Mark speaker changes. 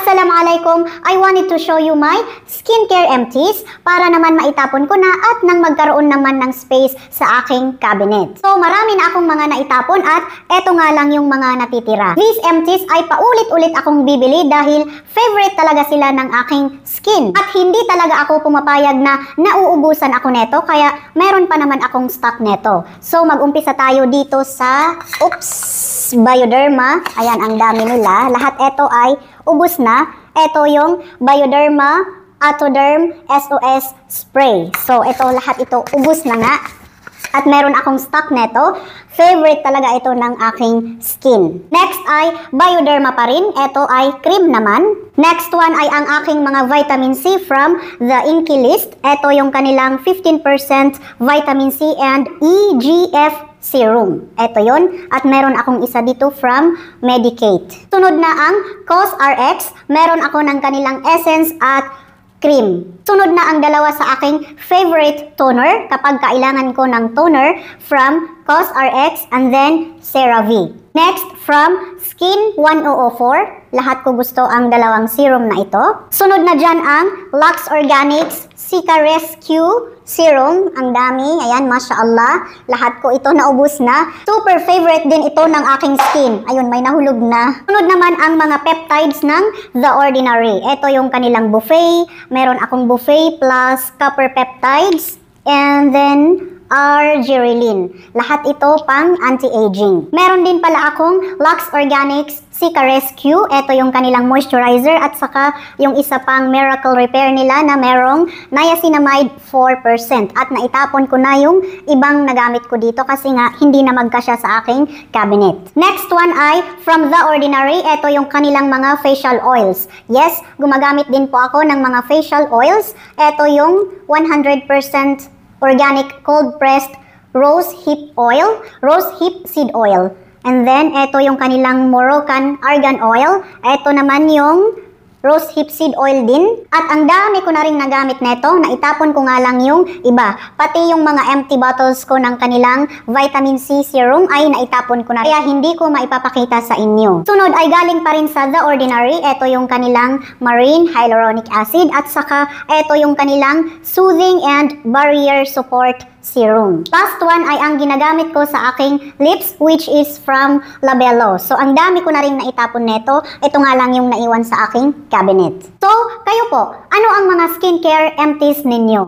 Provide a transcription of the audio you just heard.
Speaker 1: Assalamualaikum! I wanted to show you my skincare empties para naman maitapon ko na at nang magkaroon naman ng space sa aking cabinet. So marami na akong mga naitapon at eto nga lang yung mga natitira. These empties ay paulit-ulit akong bibili dahil favorite talaga sila ng aking skin. At hindi talaga ako pumapayag na nauubusan ako neto kaya meron pa naman akong stock neto. So mag-umpisa tayo dito sa Bioderma. Ayan, ang dami nila. Lahat ito ay ubos na. Ito yung Bioderma Atoderm SOS Spray. So, ito lahat ito ubos na nga. At meron akong stock neto. Favorite talaga ito ng aking skin. Next ay Bioderma pa rin. Ito ay cream naman. Next one ay ang aking mga vitamin C from the Inky List. Ito yung kanilang 15% vitamin C and EGF serum. Ito yon. At meron akong isa dito from Medicate. Sunod na ang COSRX. Meron ako ng kanilang essence at cream. Sunod na ang dalawa sa aking favorite toner kapag kailangan ko ng toner from COSRX and then CeraVe. Next, from Skin 1004. Lahat ko gusto ang dalawang serum na ito. Sunod na dyan ang Lux Organics Cica Rescue Serum. Ang dami. Ayan, mashallah. Lahat ko ito naubos na. Super favorite din ito ng aking skin. Ayun, may nahulog na. Sunod naman ang mga peptides ng The Ordinary. Ito yung kanilang buffet. Meron akong buffet plus copper peptides. And then argireline. Lahat ito pang anti-aging. Meron din pala akong Lux Organics Cica Rescue. Ito yung kanilang moisturizer at saka yung isa pang Miracle Repair nila na merong niacinamide 4%. At naitapon ko na yung ibang nagamit ko dito kasi nga hindi na magkasya sa aking cabinet. Next one ay from The Ordinary. Ito yung kanilang mga facial oils. Yes, gumagamit din po ako ng mga facial oils. Ito yung 100% organic cold-pressed rose hip oil, rose hip seed oil. And then, ito yung kanilang Moroccan argan oil. Ito naman yung rose hip seed oil din. At ang dami ko na rin nagamit neto, naitapon ko nga lang yung iba. Pati yung mga empty bottles ko ng kanilang vitamin C serum ay naitapon ko na. Kaya hindi ko maipapakita sa inyo. Sunod ay galing pa rin sa The Ordinary. Ito yung kanilang marine hyaluronic acid at saka ito yung kanilang soothing and barrier support serum. Last one ay ang ginagamit ko sa aking lips which is from Labello. So ang dami ko na rin naitapon neto. Ito nga lang yung naiwan sa aking cabinet. So kayo po, ano ang mga skincare empties ninyo?